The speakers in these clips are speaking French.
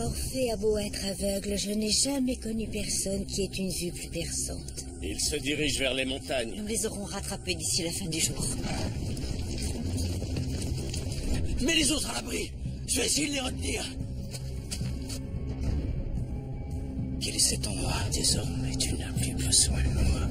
Orphée a beau être aveugle, je n'ai jamais connu personne qui ait une vue plus perçante. Il se dirige vers les montagnes. Nous les aurons rattrapés d'ici la fin du jour. Mets les autres à l'abri. Je vais essayer de les retenir. Quel est cet endroit? Désormais, tu n'as plus besoin de moi.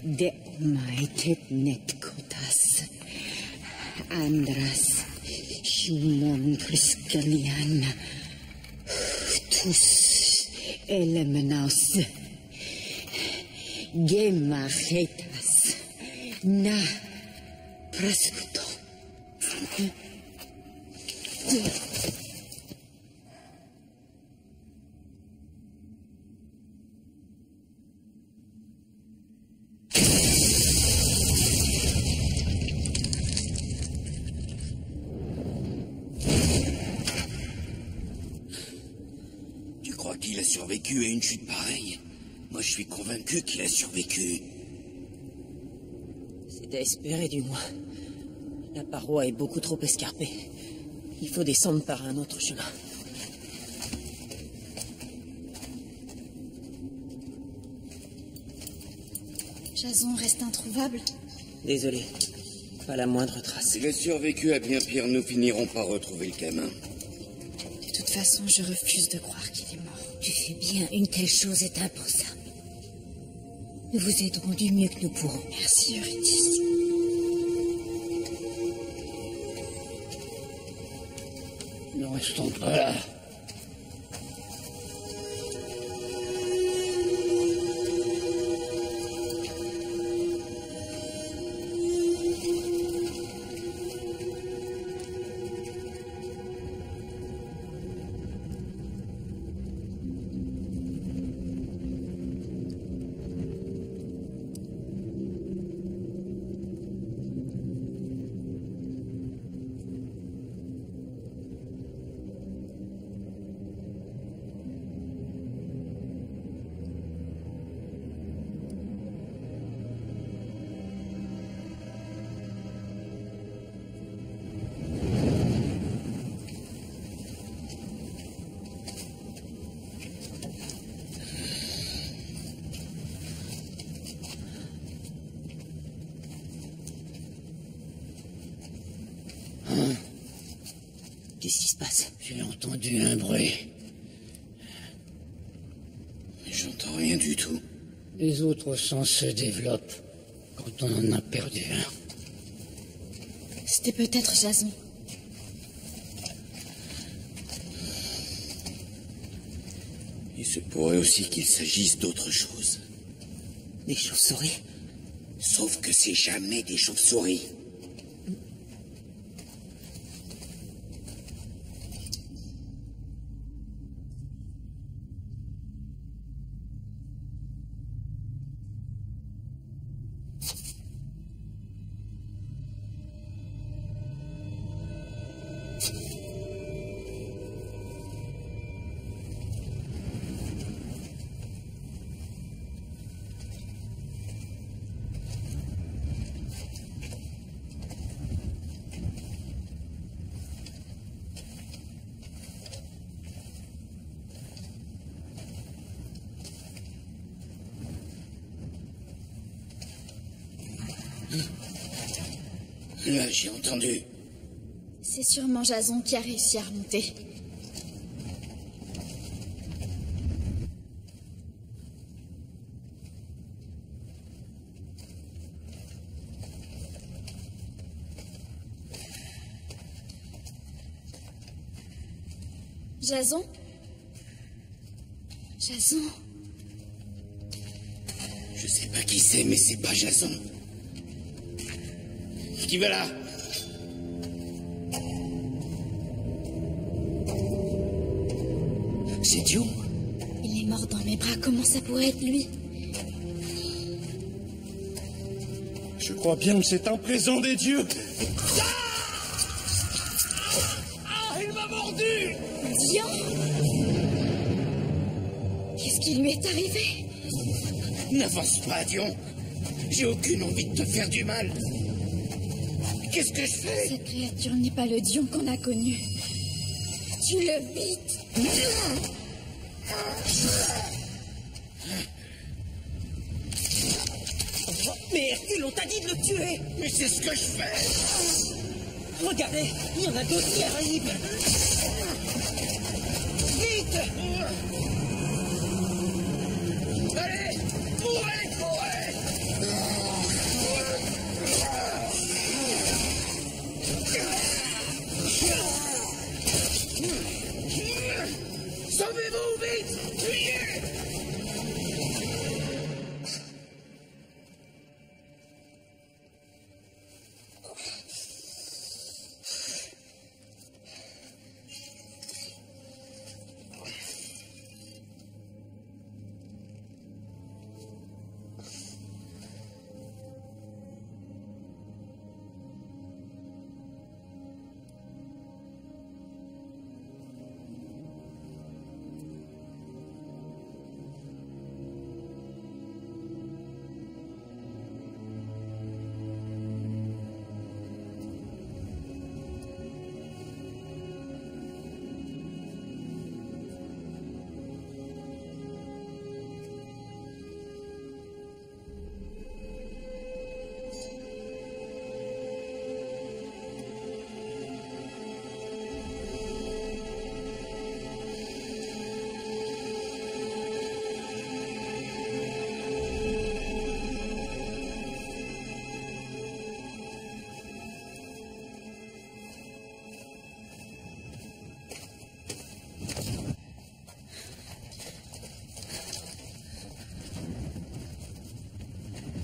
De maitet net kotas. Andras, Shumon Priskanian. Tous elemenaus. Gemachetas. Na praskuto. Qu'il a survécu à une chute pareille. Moi, je suis convaincu qu'il a survécu. C'est à espérer, du moins. La paroi est beaucoup trop escarpée. Il faut descendre par un autre chemin. Jason reste introuvable. Désolé. Pas la moindre trace. S'il a survécu à bien pire, nous finirons par retrouver le gamin. De toute façon, je refuse de croire qu'il est mort. Tu fais bien, une telle chose est impensable. Nous vous aiderons du mieux que nous pourrons. Merci, Eurydice. Ne restons pas là. Qu'est-ce qui se passe? J'ai entendu un bruit. Mais j'entends rien du tout. Les autres sens se développent quand on en a perdu un. C'était peut-être Jason. Il se pourrait aussi qu'il s'agisse d'autre chose. Des chauves-souris? Sauf que c'est jamais des chauves-souris. Là, j'ai entendu. C'est sûrement Jason qui a réussi à remonter. Jason? Jason? Je sais pas qui c'est, mais c'est pas Jason. Qui va là? C'est Dion. Il est mort dans mes bras, comment ça pourrait être lui? Je crois bien que c'est un présent des dieux. Ah, il m'a mordu! Dion? Qu'est-ce qui lui est arrivé? N'avance pas, Dion. J'ai aucune envie de te faire du mal. Qu'est-ce que je fais? Cette créature n'est pas le Dion qu'on a connu. Tu le bites. Mais Hercule, on t'a dit de le tuer! Mais c'est ce que je fais! Regardez, il y en a d'autres qui arrivent! Vite! Allez! Mourez! Mourez! Sauvez-vous, vite! Fuyez!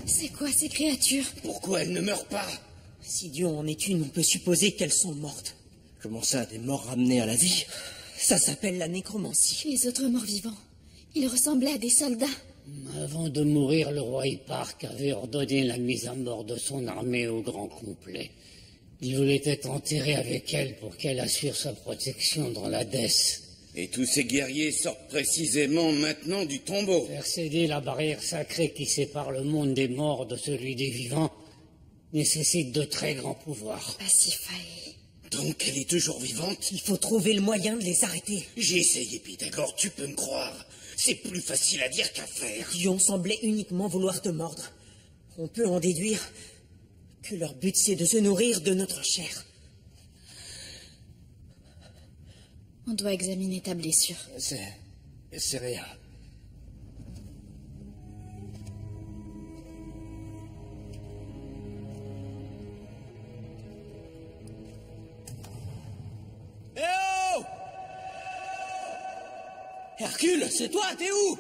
C'est quoi ces créatures? Pourquoi elle ne meurt pas? Si Dion en est une, on peut supposer qu'elles sont mortes. Comment ça, des morts ramenés à la vie? Ça s'appelle la nécromancie. Les autres morts vivants. Ils ressemblaient à des soldats. Avant de mourir, le roi Hipparque avait ordonné la mise à mort de son armée au grand complet. Il voulait être enterré avec elle pour qu'elle assure sa protection dans l'Hadès. Et tous ces guerriers sortent précisément maintenant du tombeau. Faire céder la barrière sacrée qui sépare le monde des morts de celui des vivants nécessite de très grands pouvoirs. Pasiphae. Donc elle est toujours vivante? Il faut trouver le moyen de les arrêter. J'ai essayé, Pythagore, tu peux me croire. C'est plus facile à dire qu'à faire. Dion semblait uniquement vouloir te mordre. On peut en déduire que leur but c'est de se nourrir de notre chair. On doit examiner ta blessure. C'est rien. Eh oh! Hercule, c'est toi, t'es où?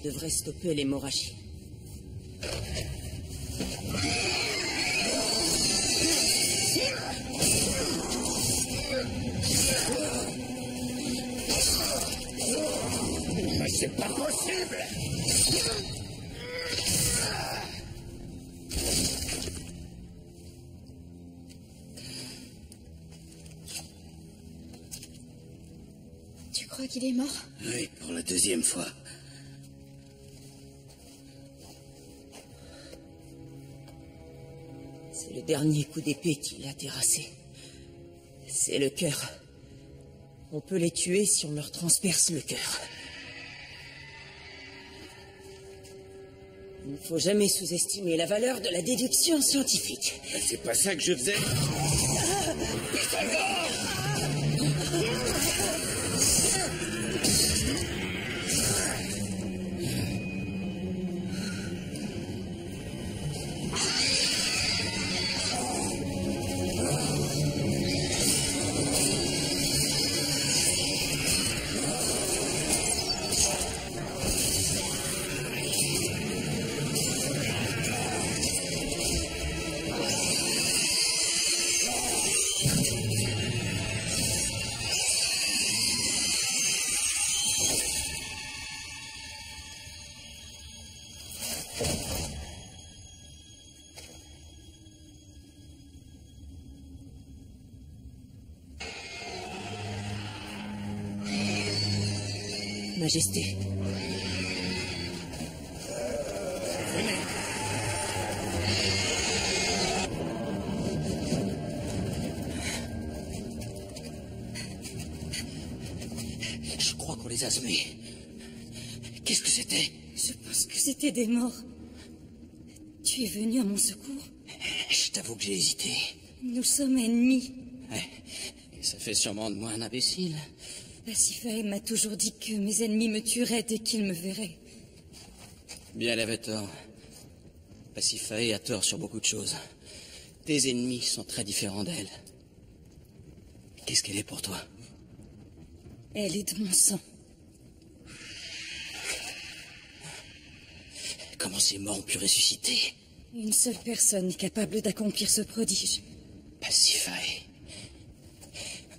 devrait stopper l'hémorragie. Mais c'est pas possible! Tu crois qu'il est mort? Oui, pour la deuxième fois. C'est le dernier coup d'épée qui l'a terrassé. C'est le cœur. On peut les tuer si on leur transperce le cœur. Il ne faut jamais sous-estimer la valeur de la déduction scientifique. Ben, c'est pas ça que je faisais. Majesté. Je crois qu'on les a semés. Qu'est-ce que c'était? Je pense que c'était des morts. Tu es venu à mon secours? Je t'avoue que j'ai hésité. Nous sommes ennemis. Ouais. Et ça fait sûrement de moi un imbécile. Pasiphae m'a toujours dit que mes ennemis me tueraient dès qu'ils me verraient. Bien, elle avait tort. Pasiphae a tort sur beaucoup de choses. Tes ennemis sont très différents d'elle. Qu'est-ce qu'elle est pour toi? Elle est de mon sang. Comment ces morts ont pu ressusciter? Une seule personne est capable d'accomplir ce prodige. Pasiphae.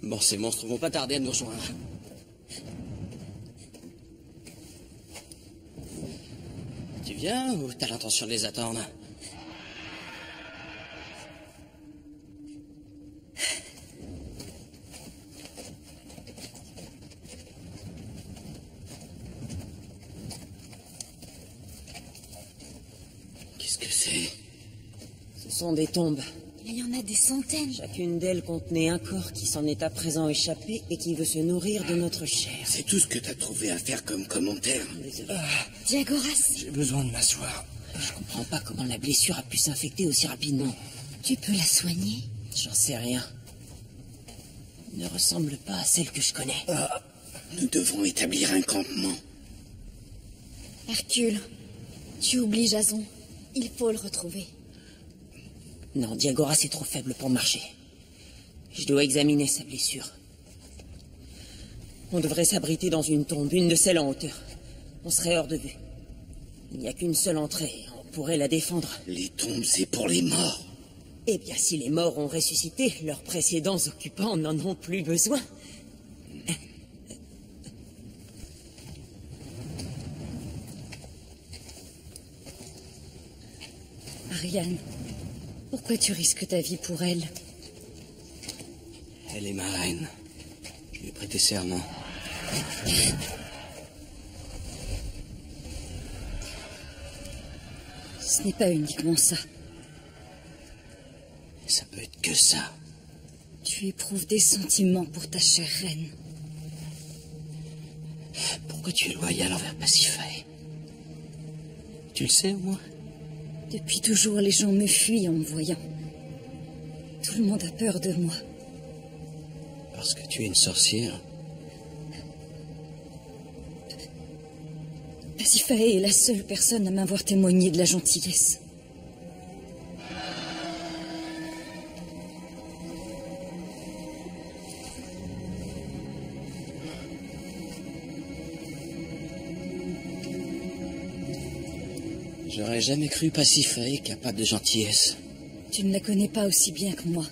Bon, ces monstres vont pas tarder à nous rejoindre. Tu viens ou t'as l'intention de les attendre? Qu'est-ce que c'est? Ce sont des tombes. Il y en a des centaines. Chacune d'elles contenait un corps qui s'en est à présent échappé et qui veut se nourrir de notre chair. C'est tout ce que t'as trouvé à faire comme commentaire. Désolé. Diagoras, J'ai besoin de m'asseoir. Je comprends pas comment la blessure a pu s'infecter aussi rapidement. tu peux la soigner? J'en sais rien. Elle ne ressemble pas à celle que je connais. Nous devons établir un campement. Hercule, tu oublies Jason. Il faut le retrouver. Non, Diagoras est trop faible pour marcher. Je dois examiner sa blessure. On devrait s'abriter dans une tombe, une de celles en hauteur. On serait hors de vue. Il n'y a qu'une seule entrée. On pourrait la défendre. Les tombes, c'est pour les morts. Eh bien, si les morts ont ressuscité, leurs précédents occupants n'en ont plus besoin. Ariane, pourquoi tu risques ta vie pour elle? Elle est ma reine. Je lui ai prêté serment. Ce n'est pas uniquement ça. Ça peut être que ça. Tu éprouves des sentiments pour ta chère reine. Pourquoi tu es loyal envers Pasiphae? Tu le sais, au moins? Depuis toujours, les gens me fuient en me voyant. Tout le monde a peur de moi. Parce que tu es une sorcière. Pasiphae est la seule personne à m'avoir témoigné de la gentillesse. J'aurais jamais cru Pasiphae capable de gentillesse. Tu ne la connais pas aussi bien que moi.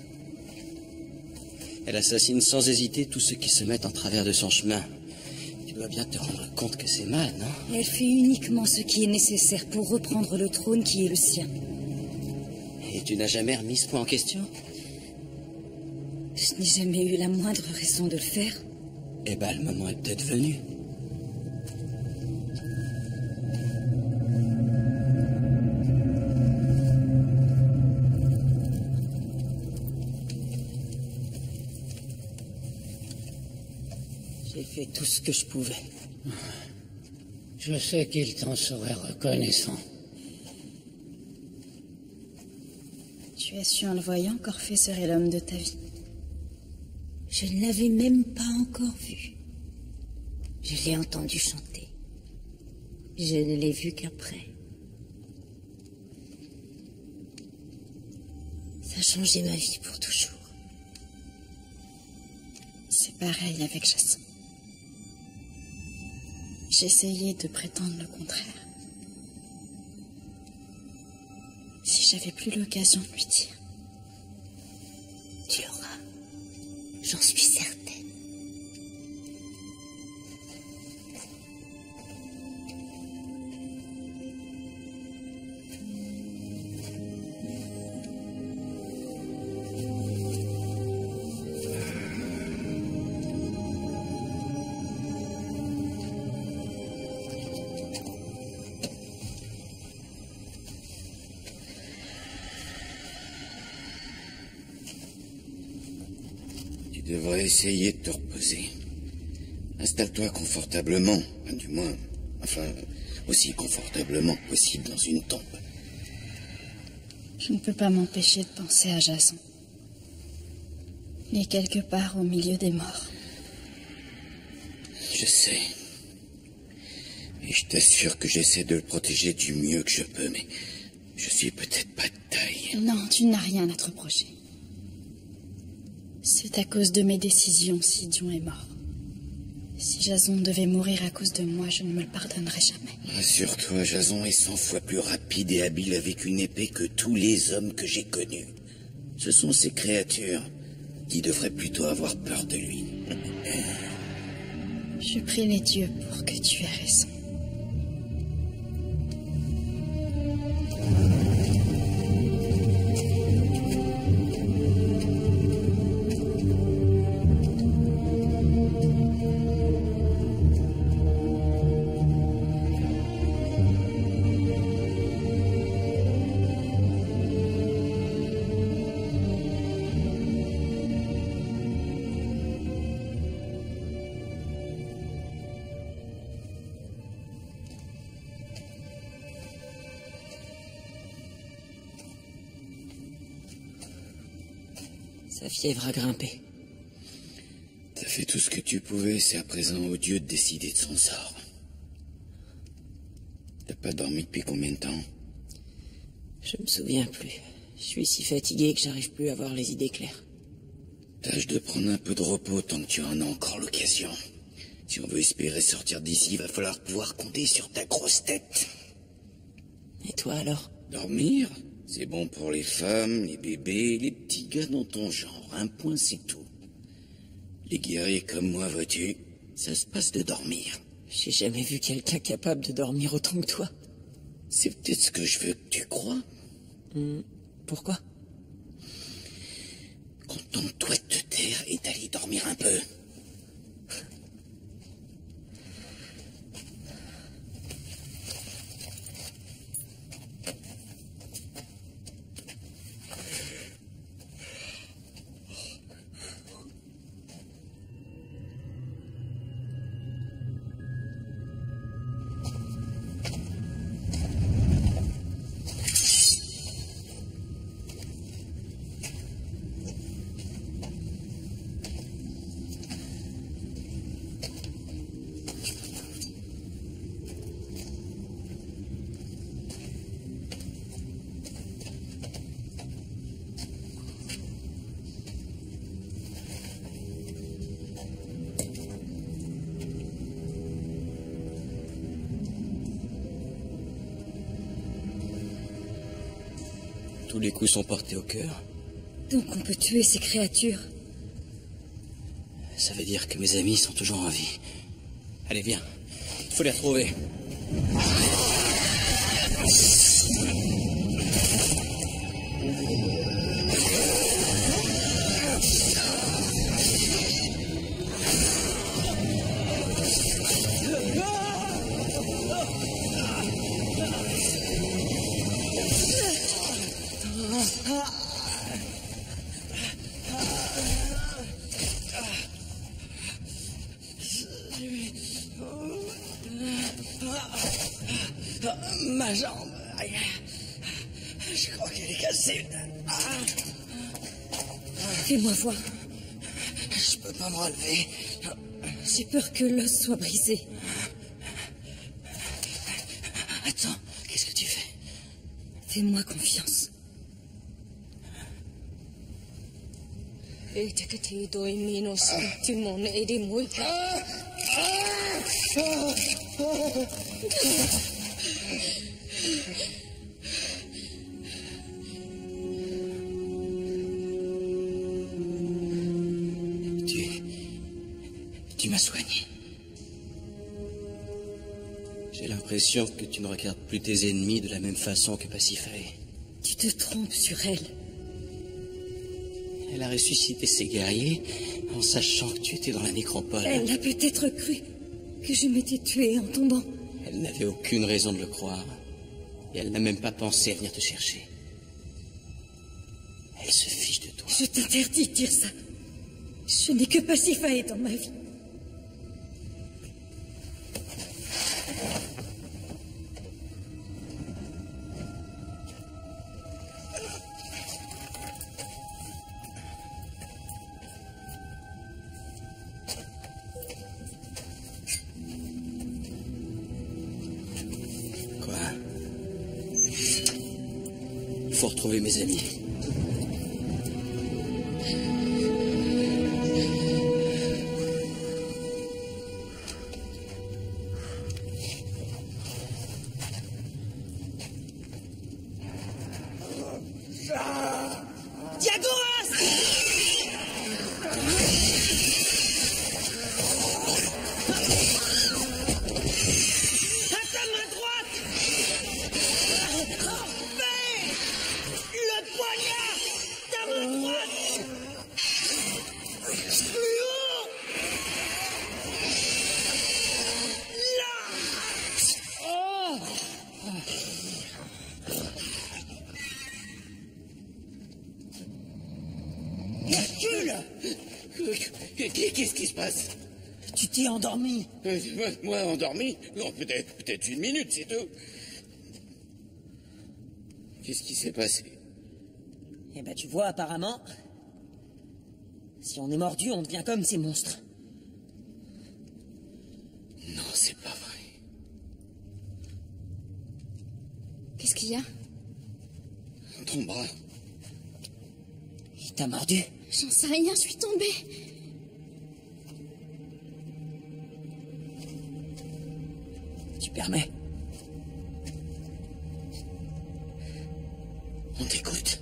Elle assassine sans hésiter tous ceux qui se mettent en travers de son chemin. Tu dois bien te rendre compte que c'est mal, non? Elle fait uniquement ce qui est nécessaire pour reprendre le trône qui est le sien. Et tu n'as jamais remis ce point en question? Je n'ai jamais eu la moindre raison de le faire. Eh ben, le moment est peut-être venu. J'ai fait tout ce que je pouvais. Je sais qu'il t'en serait reconnaissant. Tu as su en le voyant qu'Orphée serait l'homme de ta vie. Je ne l'avais même pas encore vu. Je l'ai entendu chanter. Je ne l'ai vu qu'après. Ça a changé ma vie pour toujours. C'est pareil avec Jason. J'essayais de prétendre le contraire. Si j'avais plus l'occasion de lui dire. Tu l'auras. J'en suis certaine. Tu devrais essayer de te reposer. Installe-toi confortablement, du moins, enfin, aussi confortablement que possible dans une tombe. Je ne peux pas m'empêcher de penser à Jason. Il est quelque part au milieu des morts. Je sais. Et je t'assure que j'essaie de le protéger du mieux que je peux, mais je suis peut-être pas de taille. Non, tu n'as rien à te reprocher. C'est à cause de mes décisions si Dion est mort. Si Jason devait mourir à cause de moi, je ne me le pardonnerai jamais. Rassure-toi, Jason est 100 fois plus rapide et habile avec une épée que tous les hommes que j'ai connus. Ce sont ces créatures qui devraient plutôt avoir peur de lui. Je prie les dieux pour que tu aies raison. Sa fièvre a grimpé. T'as fait tout ce que tu pouvais, c'est à présent au Dieu de décider de son sort. T'as pas dormi depuis combien de temps? Je me souviens plus. Je suis si fatigué que j'arrive plus à voir les idées claires. Tâche de prendre un peu de repos tant que tu en as encore l'occasion. Si on veut espérer sortir d'ici, il va falloir pouvoir compter sur ta grosse tête. Et toi alors? Dormir? C'est bon pour les femmes, les bébés, les petits gars dans ton genre. Un point, c'est tout. Les guerriers comme moi, vois-tu, ça se passe de dormir. J'ai jamais vu quelqu'un capable de dormir autant que toi. C'est peut-être ce que je veux que tu crois. Pourquoi? Contente-toi de te taire et d'aller dormir un peu. Tous les coups sont portés au cœur. Donc on peut tuer ces créatures. Ça veut dire que mes amis sont toujours en vie. Allez, viens. Il faut les retrouver. Ma jambe. Je crois qu'elle est cassée. Fais-moi voir. Je peux pas me relever. J'ai peur que l'os soit brisé. Attends, qu'est-ce que tu fais? Fais-moi confiance. Tu m'as soigné. J'ai l'impression que tu ne regardes plus tes ennemis de la même façon que Pasiphae. Tu te trompes sur elle. Elle a ressuscité ses guerriers en sachant que tu étais dans la nécropole. Elle a peut-être cru que je m'étais tuée en tombant. Elle n'avait aucune raison de le croire. Et elle n'a même pas pensé à venir te chercher. Elle se fiche de toi. Je t'interdis de dire ça. Je n'ai que Pasiphae dans ma vie. Quoi? Il faut retrouver mes amis. Qu'est-ce qui se passe? Tu t'es endormi. Moi, endormi? Non, peut-être une minute, c'est tout. Qu'est-ce qui s'est passé? Eh ben, tu vois, apparemment, si on est mordu, on devient comme ces monstres. Non, c'est pas vrai. Qu'est-ce qu'il y a? Ton bras. Il t'a mordu? J'en sais rien, je suis tombée. Tu permets? On t'écoute.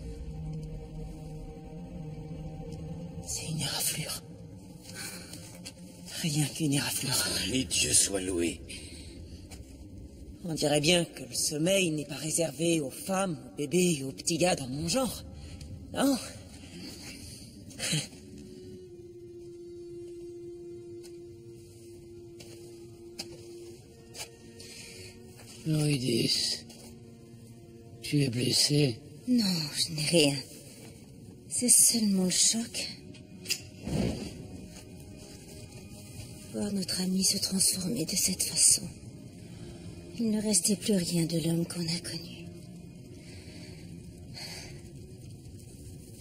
C'est une éraflure. Rien qu'une éraflure. Les dieux soient loués. On dirait bien que le sommeil n'est pas réservé aux femmes, aux bébés et aux petits gars dans mon genre. Non? Eurydice, tu es blessée? Non, je n'ai rien. C'est seulement le choc. Voir notre ami se transformer de cette façon. Il ne restait plus rien de l'homme qu'on a connu.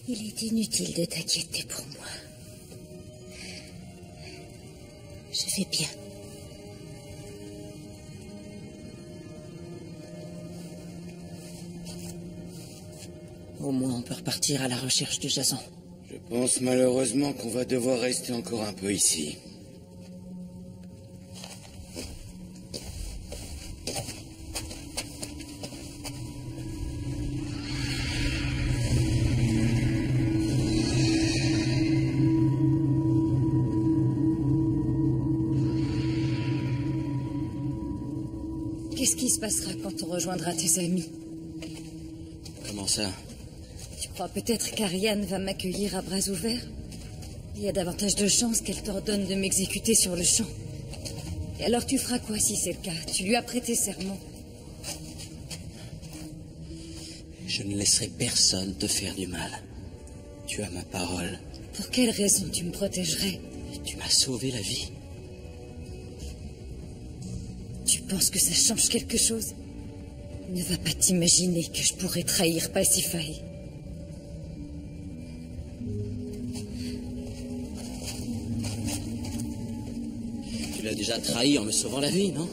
Il est inutile de t'inquiéter pour moi. Je vais bien. Au moins, on peut repartir à la recherche de Jason. Je pense malheureusement qu'on va devoir rester encore un peu ici. se passera quand on rejoindra tes amis. Comment ça? Tu crois peut-être qu'Ariane va m'accueillir à bras ouverts? Il y a davantage de chances qu'elle t'ordonne de m'exécuter sur le champ. Et alors tu feras quoi si c'est le cas? Tu lui as prêté serment. Je ne laisserai personne te faire du mal. Tu as ma parole. Pour quelle raison tu me protégerais? Tu m'as sauvé la vie. Tu penses que ça change quelque chose? Ne va pas t'imaginer que je pourrais trahir Pasiphae. Tu l'as déjà trahi en me sauvant la vie, non?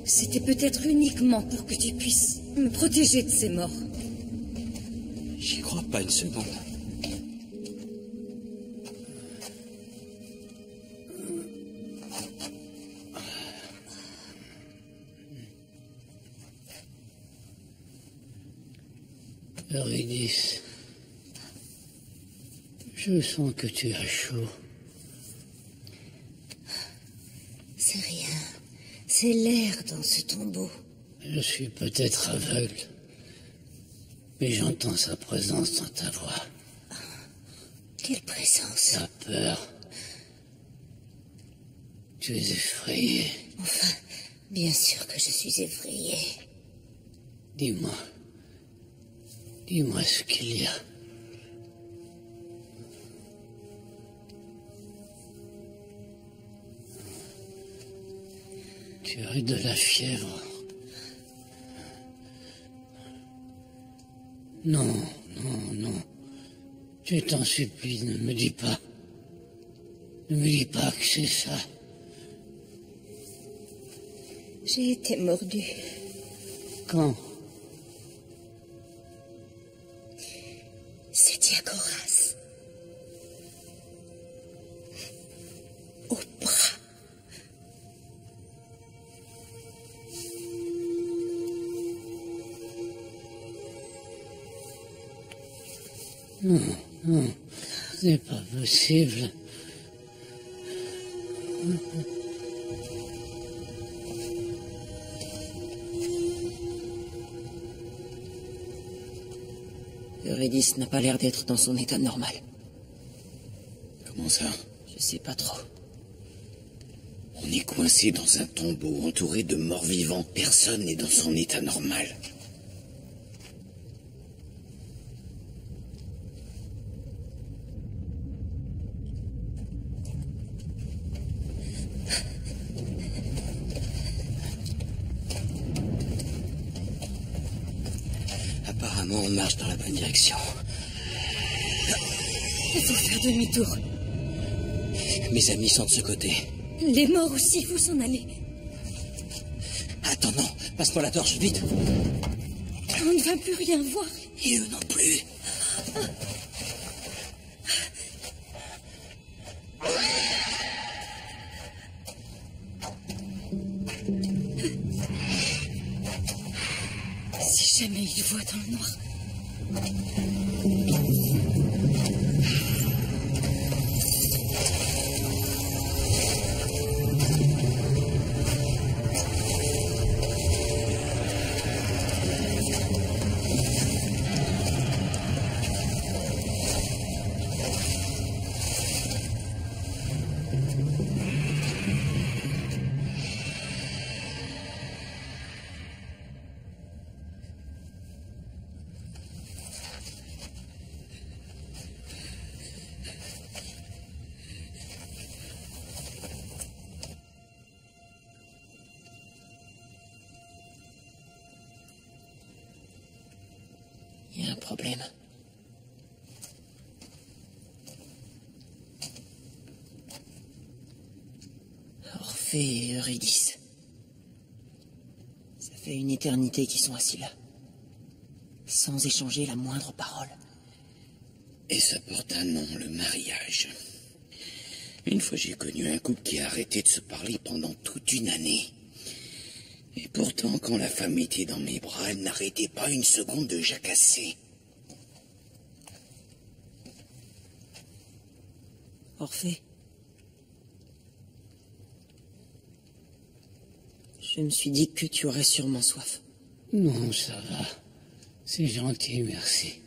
C'était peut-être uniquement pour que tu puisses me protéger de ces morts. J'y crois pas une seconde. Eurydice, je sens que tu as chaud. C'est rien. C'est l'air dans ce tombeau. Je suis peut-être aveugle, mais j'entends sa présence dans ta voix. Quelle présence. La peur. Tu es effrayé. Enfin, bien sûr que je suis effrayée. Dis-moi. Dis-moi ce qu'il y a. Tu as de la fièvre. Non, non, non. Je t'en supplie, ne me dis pas. Ne me dis pas que c'est ça. J'ai été mordue. Quand? C'est Diagoras. Au bras. Non, non, ce n'est pas possible. Eurydice n'a pas l'air d'être dans son état normal. Comment ça? Je sais pas trop. On est coincé dans un tombeau entouré de morts vivants. Personne n'est dans son état normal. Apparemment, on marche dans la bonne direction. Il faut faire demi-tour. Mes amis sont de ce côté. Les morts aussi, il faut s'en aller. Attends, non. Passe-moi la torche, vite. On ne va plus rien voir. Et eux non plus. Si jamais ils voient dans le noir. Il y a un problème. Orphée et Eurydice. Ça fait une éternité qu'ils sont assis là. Sans échanger la moindre parole. Et ça porte un nom, le mariage. Une fois, j'ai connu un couple qui a arrêté de se parler pendant toute une année. Et pourtant, quand la femme était dans mes bras, elle n'arrêtait pas une seconde de jacasser. Orphée. Je me suis dit que tu aurais sûrement soif. Non, ça va. C'est gentil, merci.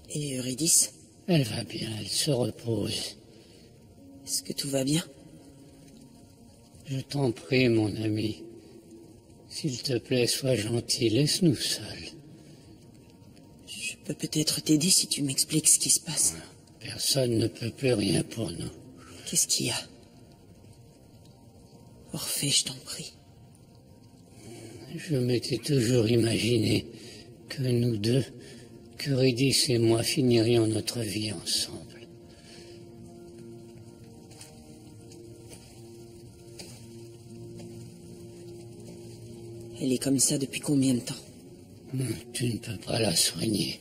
Et Eurydice? Elle va bien, elle se repose. Est-ce que tout va bien? Je t'en prie, mon ami. S'il te plaît, sois gentil, laisse-nous seuls. Je peux peut-être t'aider si tu m'expliques ce qui se passe. Personne ne peut plus rien pour nous. Qu'est-ce qu'il y a? Orphée, je t'en prie. Je m'étais toujours imaginé que nous deux, qu'Eurydice et moi, finirions notre vie ensemble. Elle est comme ça depuis combien de temps? Tu ne peux pas la soigner.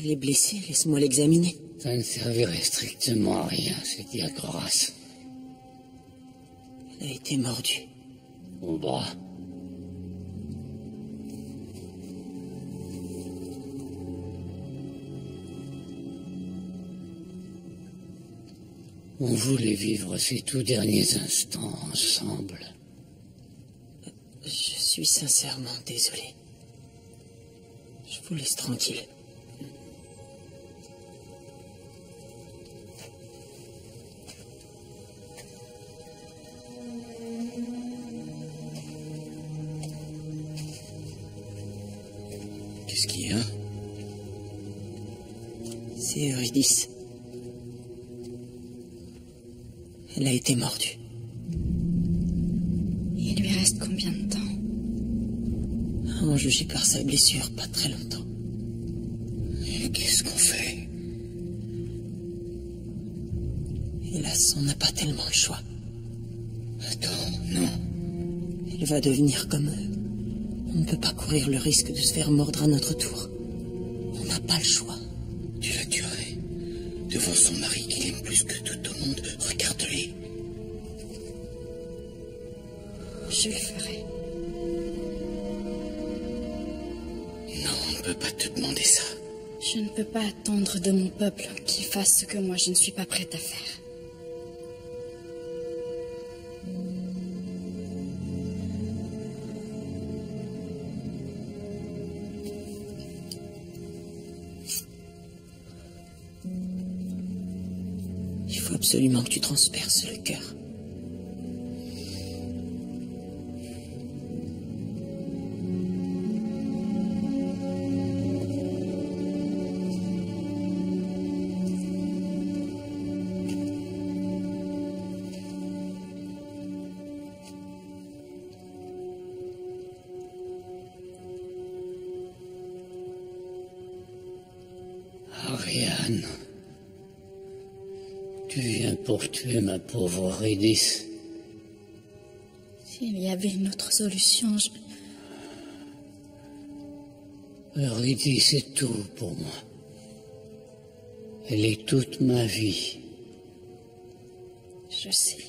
Elle est blessée, laisse-moi l'examiner. Ça ne servirait strictement à rien, c'est Diagoras. Elle a été mordue. Au bras. On voulait vivre ces tout derniers instants ensemble. Je suis sincèrement désolé. Je vous laisse tranquille. Qu'est-ce qu'il y a? C'est Eurydice. Elle a été mordue. Il lui reste combien de temps? À en juger par sa blessure, pas très longtemps. Et qu'est-ce qu'on fait? Hélas, on n'a pas tellement le choix. Attends, non. Elle va devenir comme eux. On ne peut pas courir le risque de se faire mordre à notre tour. On n'a pas le choix. Tu la tuerais devant son mari qu'il aime plus que tout au monde. Regarde-les. Je le ferai. Non, on ne peut pas te demander ça. Je ne peux pas attendre de mon peuple qu'il fasse ce que moi je ne suis pas prête à faire. Il faut absolument que tu transperces le cœur. Ariane, tu viens pour tuer ma pauvre Eurydice. S'il y avait une autre solution, Eurydice est tout pour moi. Elle est toute ma vie. Je sais.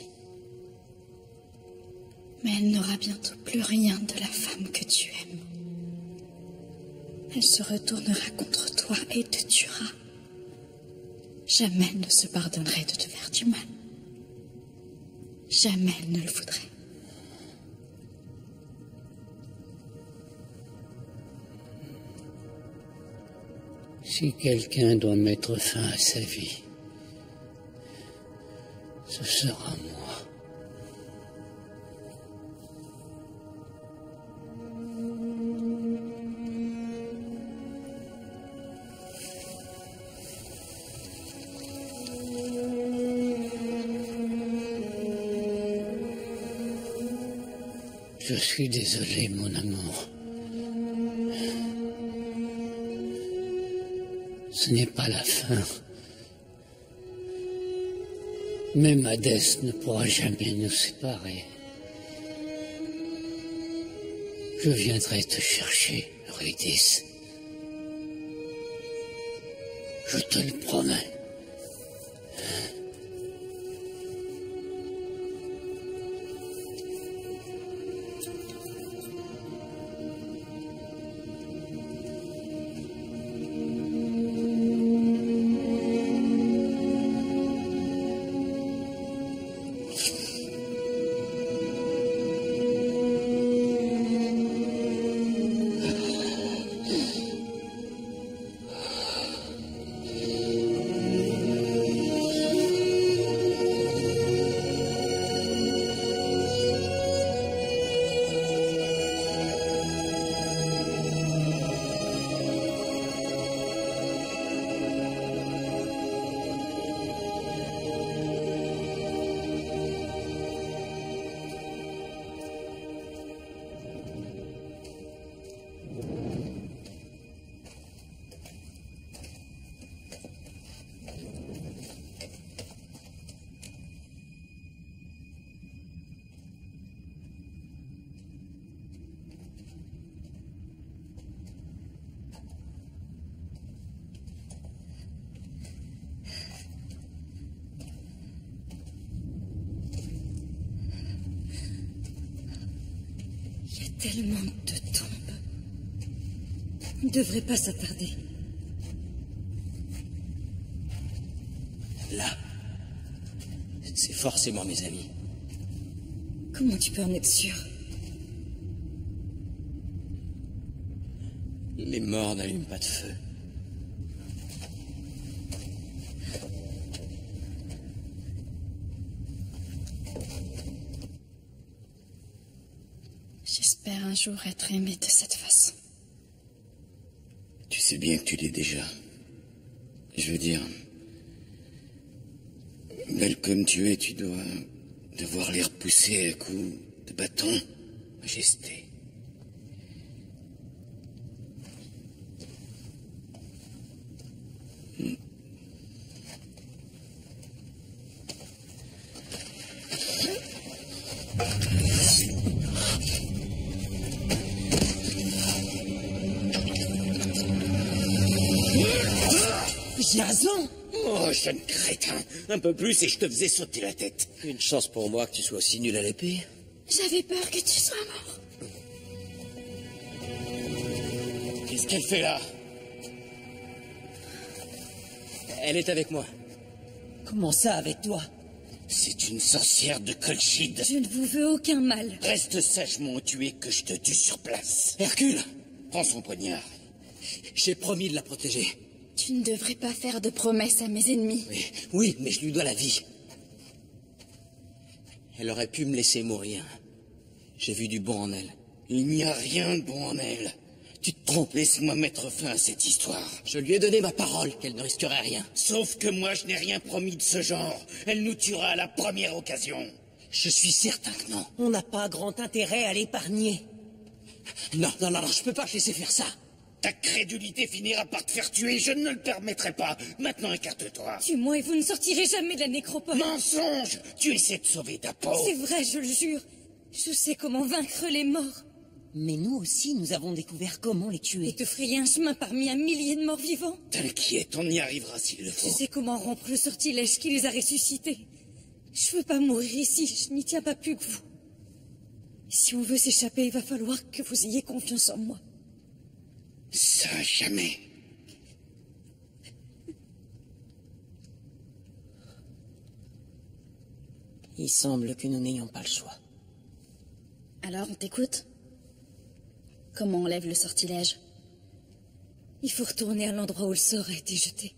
Mais elle n'aura bientôt plus rien de la femme que tu aimes. Elle se retournera contre toi et te tuera. Jamais elle ne se pardonnerait de te faire du mal. Jamais elle ne le voudrait. Si quelqu'un doit mettre fin à sa vie, ce sera moi. Je suis désolé, mon amour. Ce n'est pas la fin. Même Hadès ne pourra jamais nous séparer. Je viendrai te chercher, Eurydice. Je te le promets. tellement de tombes. On ne devrait pas s'attarder. Là. C'est forcément mes amis. Comment tu peux en être sûr? Les morts n'allument pas de feu. J'espère un jour être aimée de cette façon. Tu sais bien que tu l'es déjà. Je veux dire, belle comme tu es, tu dois devoir les repousser à coups de bâton, majesté. Jason! Oh, jeune crétin! Un peu plus et je te faisais sauter la tête. Une chance pour moi que tu sois aussi nul à l'épée. J'avais peur que tu sois mort. Qu'est-ce qu'elle fait là? Elle est avec moi. Comment ça, avec toi? C'est une sorcière de Colchide. Je ne vous veux aucun mal. Reste sagement où tu es que je te tue sur place. Hercule, Prends son poignard. j'ai promis de la protéger. Tu ne devrais pas faire de promesses à mes ennemis. Oui, mais je lui dois la vie. Elle aurait pu me laisser mourir. J'ai vu du bon en elle. Il n'y a rien de bon en elle. Tu te trompes, laisse-moi mettre fin à cette histoire. Je lui ai donné ma parole qu'elle ne risquerait rien. Sauf que moi, je n'ai rien promis de ce genre. Elle nous tuera à la première occasion. Je suis certain que non. On n'a pas grand intérêt à l'épargner. Non, je peux pas te laisser faire ça. Ta crédulité finira par te faire tuer, je ne le permettrai pas. Maintenant, écarte-toi. Tue-moi et vous ne sortirez jamais de la nécropole. Mensonge! Tu essaies de sauver ta peau. C'est vrai, je le jure. Je sais comment vaincre les morts. Mais nous aussi, nous avons découvert comment les Et tuer. te frayer un chemin parmi un millier de morts vivants. T'inquiète, on y arrivera s'il le Je faut. sais comment rompre le sortilège qui les a ressuscités. Je veux pas mourir ici, je n'y tiens pas plus que vous. Si on veut s'échapper, il va falloir que vous ayez confiance en moi. Ça, jamais. Il semble que nous n'ayons pas le choix. Alors, on t'écoute? Comment on lève le sortilège? Il faut retourner à l'endroit où le sort a été jeté.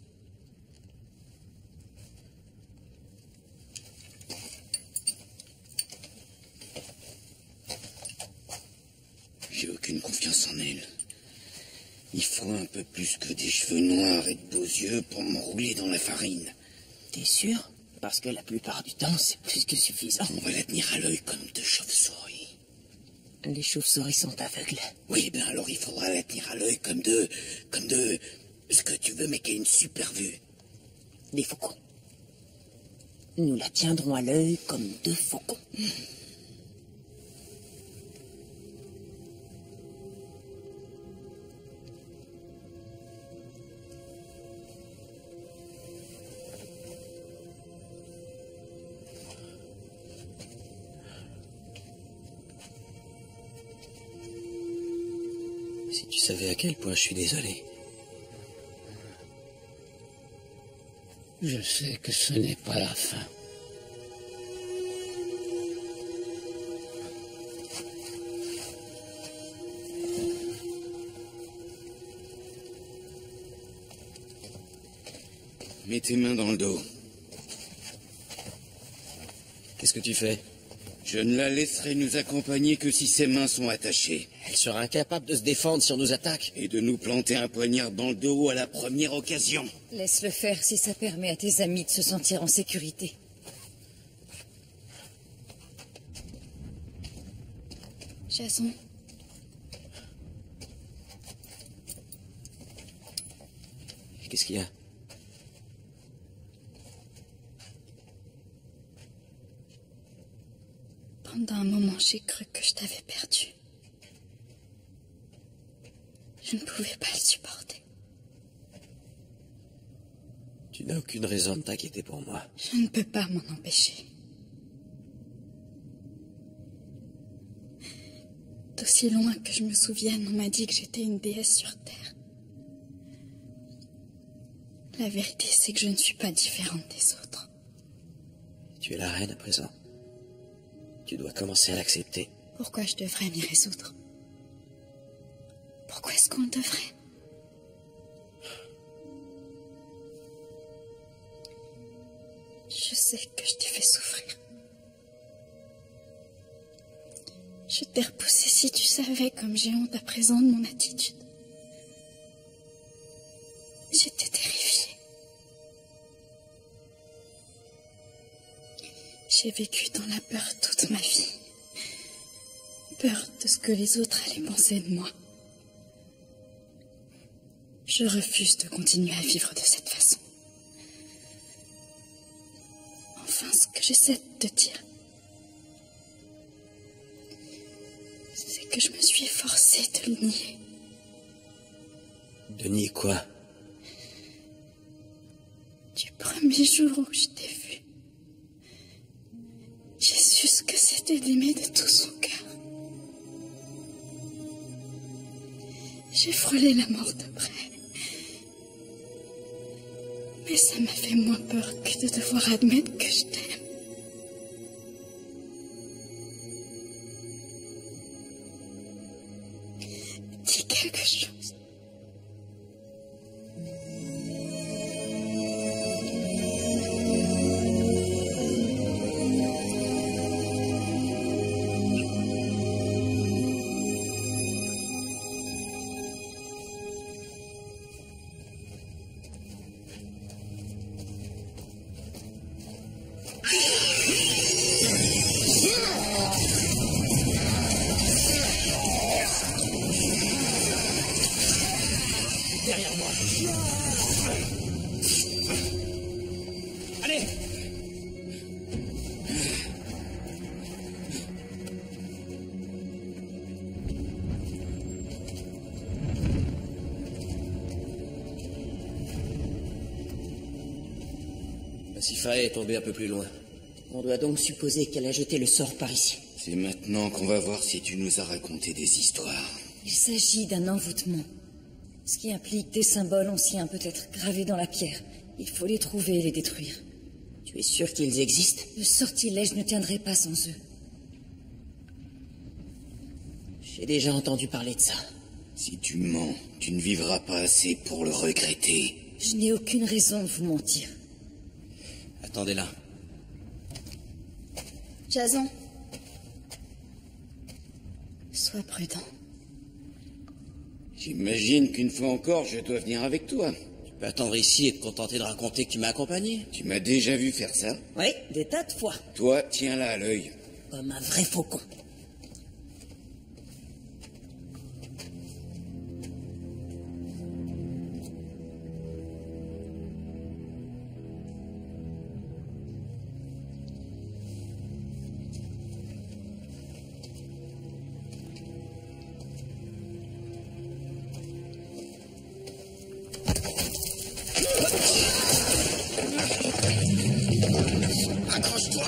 J'ai aucune confiance en elle. Il faut un peu plus que des cheveux noirs et de beaux yeux pour m'enrouler dans la farine. T'es sûr? Parce que la plupart du temps, c'est plus que suffisant. On va la tenir à l'œil comme deux chauves-souris. Les chauves-souris sont aveugles. Oui, ben alors il faudra la tenir à l'œil comme ce que tu veux, mais qui a une super vue. Des faucons. Nous la tiendrons à l'œil comme deux faucons. Si tu savais à quel point je suis désolé. Je sais que ce n'est pas la fin. Mets tes mains dans le dos. Qu'est-ce que tu fais? Je ne la laisserai nous accompagner que si ses mains sont attachées. Elle sera incapable de se défendre si on nous attaque. Et de nous planter un poignard dans le dos à la première occasion. Laisse-le faire si ça permet à tes amis de se sentir en sécurité. Jason. Qu'est-ce qu'il y a? Pendant un moment, j'ai cru que je t'avais perdu. Je ne pouvais pas le supporter. Tu n'as aucune raison de t'inquiéter pour moi. Je ne peux pas m'en empêcher. D'aussi loin que je me souvienne, on m'a dit que j'étais une déesse sur Terre. La vérité, c'est que je ne suis pas différente des autres. Tu es la reine à présent. Tu dois commencer à l'accepter. Pourquoi je devrais m'y résoudre? Pourquoi est-ce qu'on le devrait? Je sais que je t'ai fait souffrir. Je t'ai repoussé si tu savais comme j'ai honte à présent de mon attitude. J'étais terrifiée. J'ai vécu dans la peur toute ma vie. Peur de ce que les autres allaient penser de moi. Je refuse de continuer à vivre de cette façon. Enfin, ce que j'essaie de te dire, c'est que je me suis efforcée de le nier. De nier quoi? Du premier jour où je t'ai vu, j'ai su ce que c'était d'aimer de tout son cœur. J'ai frôlé la mort de près. Mais ça m'a fait moins peur que de devoir admettre que je t'aime. Dis quelque chose. Derrière moi. Allez! Pacifae est tombée un peu plus loin. On doit donc supposer qu'elle a jeté le sort par ici. C'est maintenant qu'on va voir si tu nous as raconté des histoires. Il s'agit d'un envoûtement. Ce qui implique des symboles anciens peut-être gravés dans la pierre. Il faut les trouver et les détruire. Tu es sûr qu'ils existent? Le sortilège ne tiendrait pas sans eux. J'ai déjà entendu parler de ça. Si tu mens, tu ne vivras pas assez pour le regretter. Je n'ai aucune raison de vous mentir. Attendez là. Jason. Sois prudent. J'imagine qu'une fois encore, je dois venir avec toi. Tu peux attendre ici et te contenter de raconter que tu m'as accompagné. Tu m'as déjà vu faire ça? Oui, des tas de fois. Toi, tiens-la à l'œil. Comme un vrai faucon. Accroche-toi!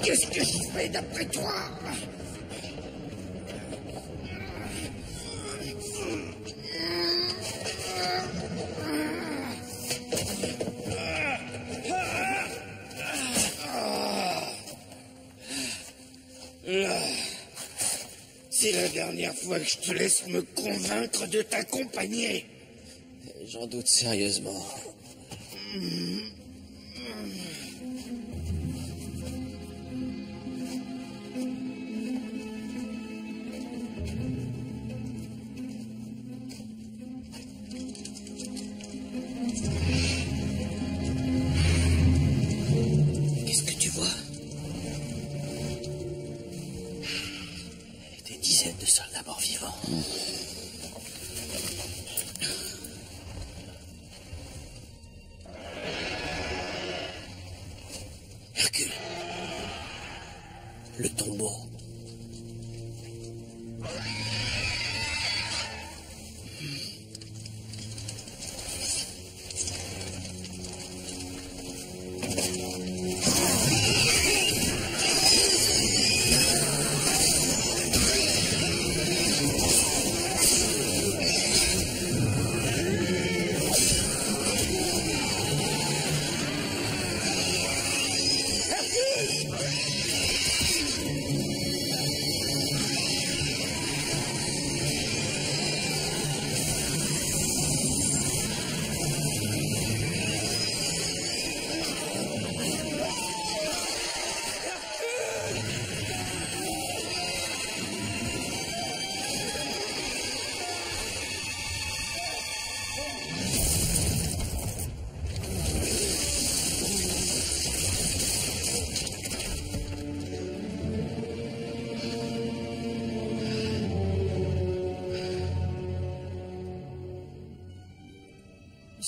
Qu'est-ce que je fais d'après toi? Là, c'est la dernière fois que je te laisse me convaincre de t'accompagner. J'en doute sérieusement. Qu'est-ce que tu vois? Des dizaines de soldats morts vivants. Hercule. Le tombeau.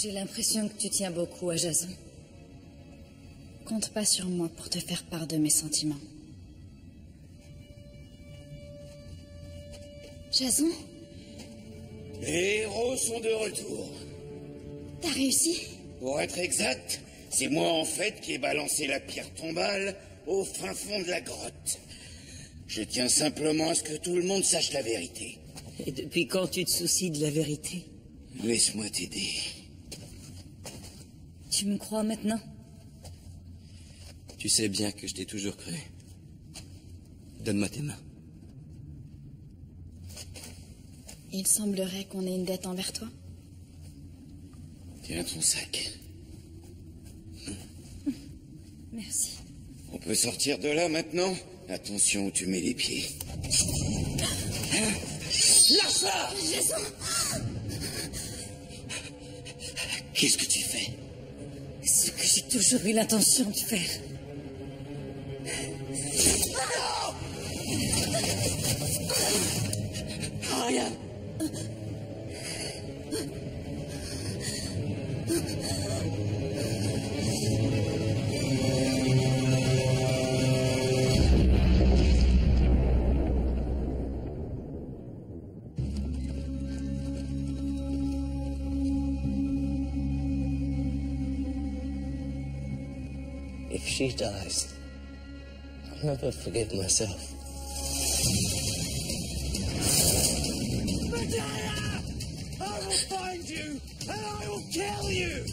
J'ai l'impression que tu tiens beaucoup à Jason. Compte pas sur moi pour te faire part de mes sentiments. Jason, Les héros sont de retour. t'as réussi? Pour être exact, c'est moi en fait qui ai balancé la pierre tombale au fin fond de la grotte. Je tiens simplement à ce que tout le monde sache la vérité. Et depuis quand tu te soucies de la vérité? Laisse-moi t'aider. tu me crois maintenant? Tu sais bien que je t'ai toujours cru. Donne-moi tes mains. Il semblerait qu'on ait une dette envers toi. Tiens ton sac. Merci. On peut sortir de là maintenant? Attention où tu mets les pieds. Lâche-la! Qu'est-ce que tu fais? Ce que j'ai toujours eu l'intention de faire. Rien. If she dies, I'll never forgive myself. Medea! I will find you, and I will kill you!